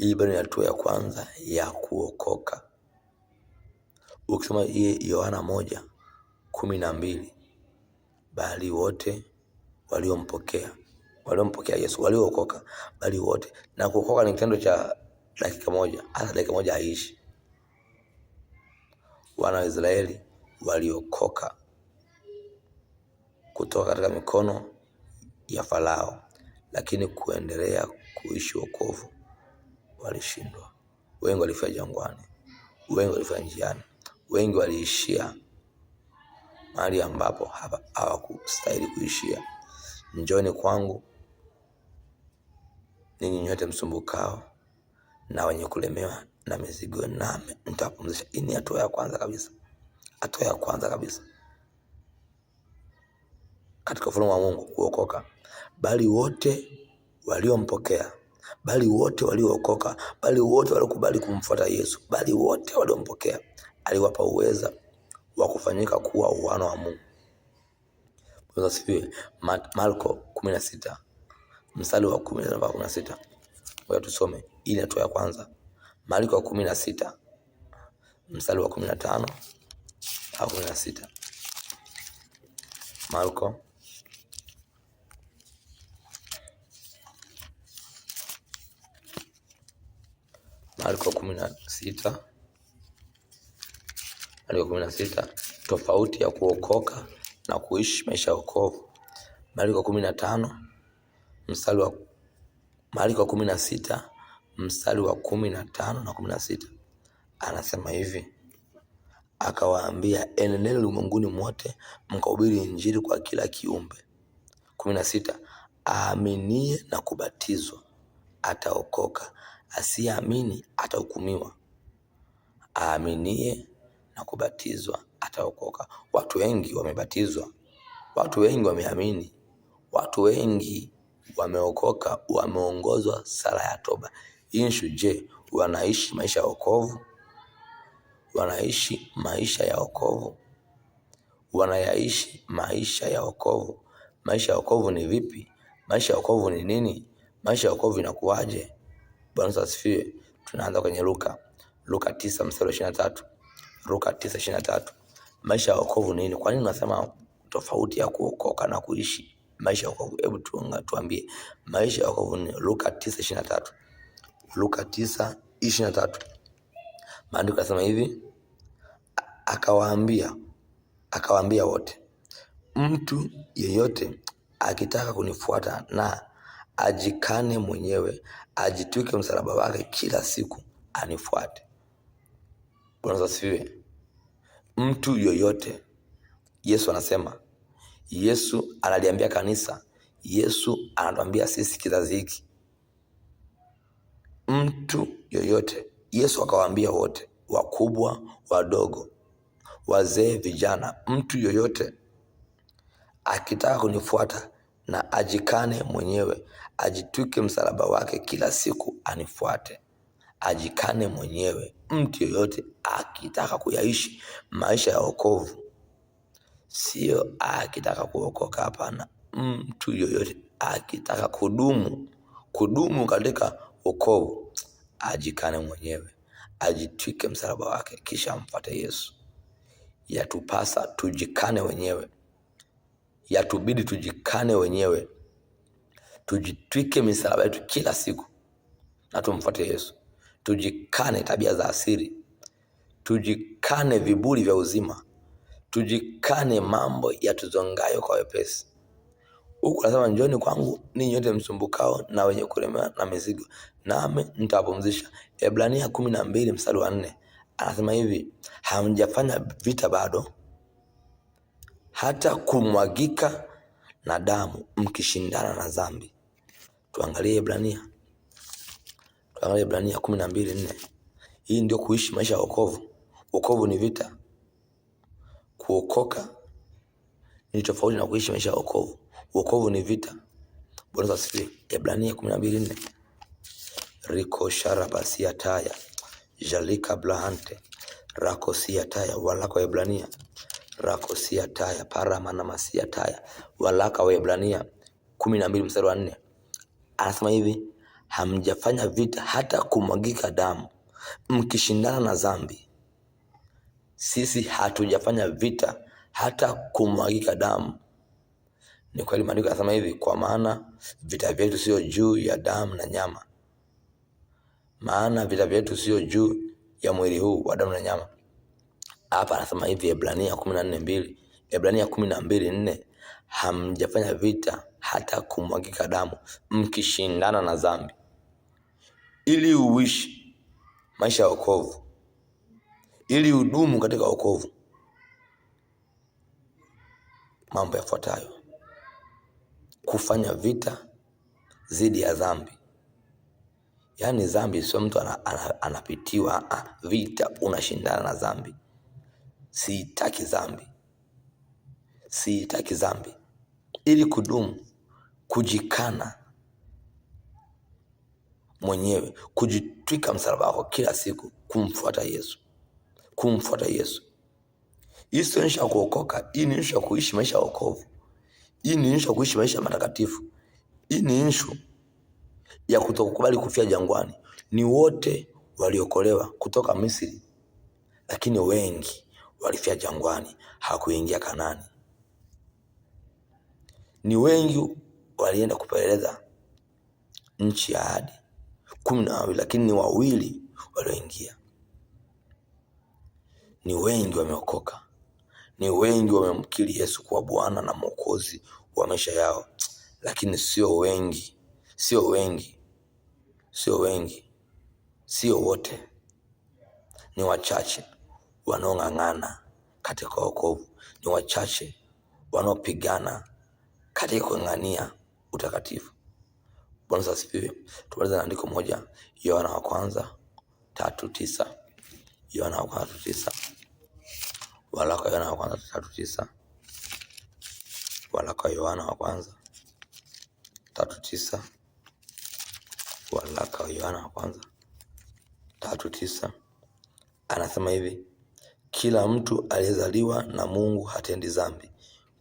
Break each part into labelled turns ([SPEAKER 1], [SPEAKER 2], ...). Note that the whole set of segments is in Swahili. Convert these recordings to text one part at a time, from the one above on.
[SPEAKER 1] Hii bado ni hatua ya kwanza ya kuokoka. Ukisoma hii Yohana 1:12, bali wote waliompokea Yesu, waliookoka, bali wote. Na kuokoka ni kitendo cha dakika moja, hata dakika moja haishi. Wana wa Israeli waliokoka kutoka katika mikono ya Farao, lakini kuendelea kuishi wokovu walishindwa. Wengi walifia jangwani, wengi walifia njiani, wengi waliishia mahali ambapo hawakustahili kuishia. Njooni kwangu ninyi nyote msumbukao na wenye kulemewa na mizigo, nami nitawapumzisha. Hii ni hatua ya kwanza kabisa. Hatua ya kwanza kabisa katika ufalme wa Mungu, kuokoka. Bali wote waliompokea, bali wote waliookoka, bali wote waliokubali kumfuata Yesu, bali wote waliompokea, aliwapa uweza wa kufanyika kuwa wana wa Mungu. Marko 16 mstari wa 16. Ngoja tusome. Hii ni hatua ya kwanza. Marko 16 mstari wa 15 au 16. Marko 16 tofauti ya kuokoka na kuishi maisha ya wokovu. Marko 16 mstari wa 15 na 16 anasema hivi: akawaambia, enendeni ulimwenguni mwote mkahubiri Injili kwa kila kiumbe. 16 aaminie na kubatizwa ataokoka, asiyeamini atahukumiwa. Aaminie na kubatizwa ataokoka. Watu wengi wamebatizwa, watu wengi wameamini, watu wengi wameokoka, wameongozwa sala ya toba. Inshu, je, wanaishi maisha ya wokovu? Wanaishi maisha ya wokovu? Wanayaishi maisha ya wokovu? Maisha ya wokovu ni vipi? Maisha ya wokovu ni nini? Maisha ya wokovu inakuwaje? Bwana asifiwe. Tunaanza kwenye Luka 9 mstari wa 23. Luka 9:23. Maisha ya wokovu ni nini? Kwa nini unasema tofauti ya kuokoka na kuishi maisha ya wokovu? Hebu tuambie. Maisha ya wokovu ni Luka 9:23. Luka 9:23. Maandiko yanasema hivi: akawaambia wote, mtu yeyote akitaka kunifuata na ajikane mwenyewe, ajitwike msalaba wake kila siku anifuate. Bwana asifiwe. Mtu yoyote, Yesu anasema, Yesu analiambia kanisa, Yesu anatuambia sisi kizazi hiki. Mtu yoyote, Yesu akawaambia wote, wakubwa, wadogo, wazee, vijana, mtu yoyote akitaka kunifuata na ajikane mwenyewe, ajitwike msalaba wake kila siku anifuate. Ajikane mwenyewe. Mtu yoyote akitaka kuyaishi maisha ya wokovu, sio akitaka kuokoka, hapana. Mtu yoyote akitaka kudumu katika wokovu, ajikane mwenyewe, ajitwike msalaba wake kisha amfuate Yesu. Yatupasa tujikane wenyewe, yatubidi tujikane wenyewe, tujitwike misalaba yetu kila siku na tumfuate Yesu. Tujikane tabia za asili, tujikane viburi vya uzima, tujikane mambo yatuzongayo kwa wepesi. Huku anasema, njooni kwangu ninyi nyote msumbukao na wenye kulemewa na mizigo, nami nitawapumzisha. Ebrania 12 mstari wa 4 anasema hivi: hamjafanya vita bado hata kumwagika na damu, mkishindana na dhambi. Tuangalie Ebrania 12:4. Hii ndio kuishi maisha ya wokovu. Wokovu ni vita. Kuokoka ni tofauti na kuishi maisha ya wokovu. Wokovu ni vita. Bwana asifiwe. Ebrania 12:4. Riko sharabasia taya jalika blahante rakosia taya walaka wa Ebrania rakosia taya paramana masia taya walaka wa Ebrania 12 mstari wa 4 anasema hivi: hamjafanya vita hata kumwagika damu mkishindana na dhambi. Sisi hatujafanya vita hata kumwagika damu. Ni kweli maandiko yanasema hivi, kwa maana vita vyetu sio juu ya damu na nyama. Maana vita vyetu sio juu ya mwili huu wa damu na nyama. Hapa anasema hivi Ebrania 14:2, Ebrania 12:4, hamjafanya vita hata kumwagika damu mkishindana na dhambi. Ili uishi maisha ya wokovu, ili udumu katika wokovu, mambo yafuatayo: kufanya vita dhidi ya dhambi. Yaani dhambi sio mtu anapitiwa vita, unashindana na dhambi. Sitaki dhambi, sitaki dhambi. Ili kudumu, kujikana mwenyewe, kujitwika msalaba wako kila siku, kumfuata Yesu, kumfuata Yesu. Hii sio nisha kuokoka, hii ni nisha kuishi maisha ya wokovu. Hii ni nisha kuishi maisha matakatifu. Hii ni nishu ya kutokubali kufia jangwani. Ni wote waliokolewa kutoka Misri, lakini wengi walifia jangwani, hakuingia Kanaani. Ni wengi walienda kupeleleza nchi ya ahadi 12, lakini ni 2 walioingia. Ni wengi wameokoka, ni wengi wamemkiri Yesu kuwa Bwana na Mwokozi wa maisha yao, lakini sio wengi, sio wengi, sio wengi, sio wote. Ni wachache wanaong'ang'ana katika wokovu, ni wachache wanaopigana katika kung'ang'ania utakatifu. Bwana asifiwe. Tumaliza na andiko moja, Yohana wa kwanza 3:9. Yohana wa kwanza 3:9. Waraka Yohana wa kwanza 3:9. Waraka Yohana wa kwanza 3:9. Waraka Yohana wa kwanza 3:9. Anasema hivi, kila mtu aliyezaliwa na Mungu hatendi dhambi,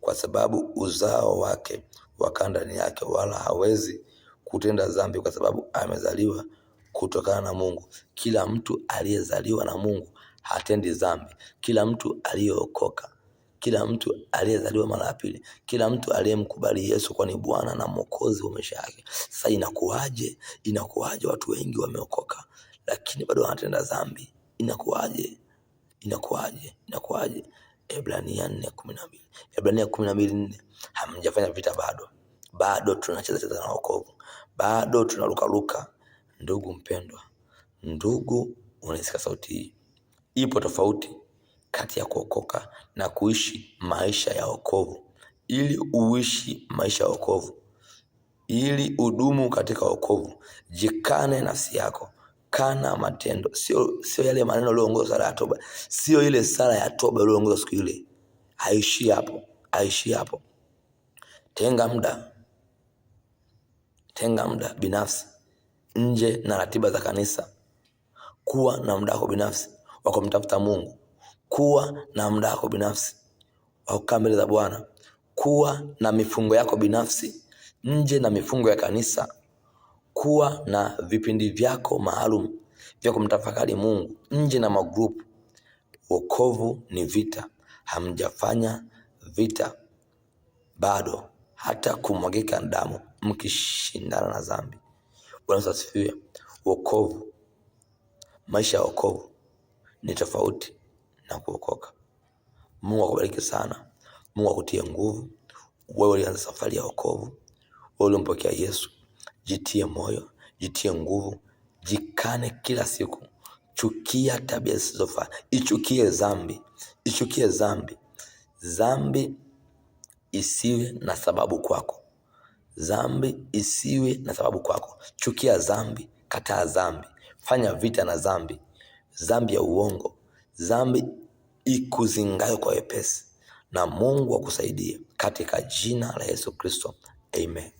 [SPEAKER 1] kwa sababu uzao wake wakaa ndani yake, wala hawezi kutenda dhambi kwa sababu amezaliwa kutokana na Mungu. Kila mtu aliyezaliwa na Mungu hatendi dhambi. Kila mtu aliyeokoka, kila mtu aliyezaliwa mara ya pili, kila mtu aliyemkubali Yesu kuwa ni Bwana na Mwokozi wa maisha yake. Sasa inakuwaje watu wengi wameokoka lakini bado wanatenda dhambi? Inakuwaje? Ebrania 4:12. Ebrania 12:4, hamjafanya vita bado tunacheza na wokovu, bado tunarukaruka. Ndugu mpendwa, ndugu unasikia sauti hii, ipo tofauti kati ya kuokoka na kuishi maisha ya wokovu. Ili uishi maisha ya wokovu, ili udumu katika wokovu, jikane nafsi yako, kana matendo. Sio yale maneno yaliyoongoza sala ya toba, sio ile sala ya toba iliyoongoza siku ile. Aishi hapo. Tenga muda binafsi nje na ratiba za kanisa. Kuwa na muda wako binafsi wa kumtafuta Mungu. Kuwa na muda wako binafsi wa kukaa mbele za Bwana. Kuwa na mifungo yako binafsi nje na mifungo ya kanisa. Kuwa na vipindi vyako maalum vya kumtafakari Mungu nje na magrupu. Wokovu ni vita. Hamjafanya vita bado hata kumwagika damu mkishindana na dhambi. Bwana asifiwe. Wokovu, maisha ya wokovu ni tofauti na kuokoka. Mungu akubariki sana. Mungu akutie nguvu. Wewe ulianza safari ya wokovu, wewe ulimpokea Yesu, jitie moyo, jitie nguvu, jikane kila siku. Chukia tabia zisizofaa, ichukie dhambi. Dhambi isiwe na sababu kwako. Chukia dhambi, kataa dhambi, fanya vita na dhambi. Dhambi ya uongo, dhambi ikuzingayo kwa wepesi, na Mungu akusaidie katika jina la Yesu Kristo. Amen.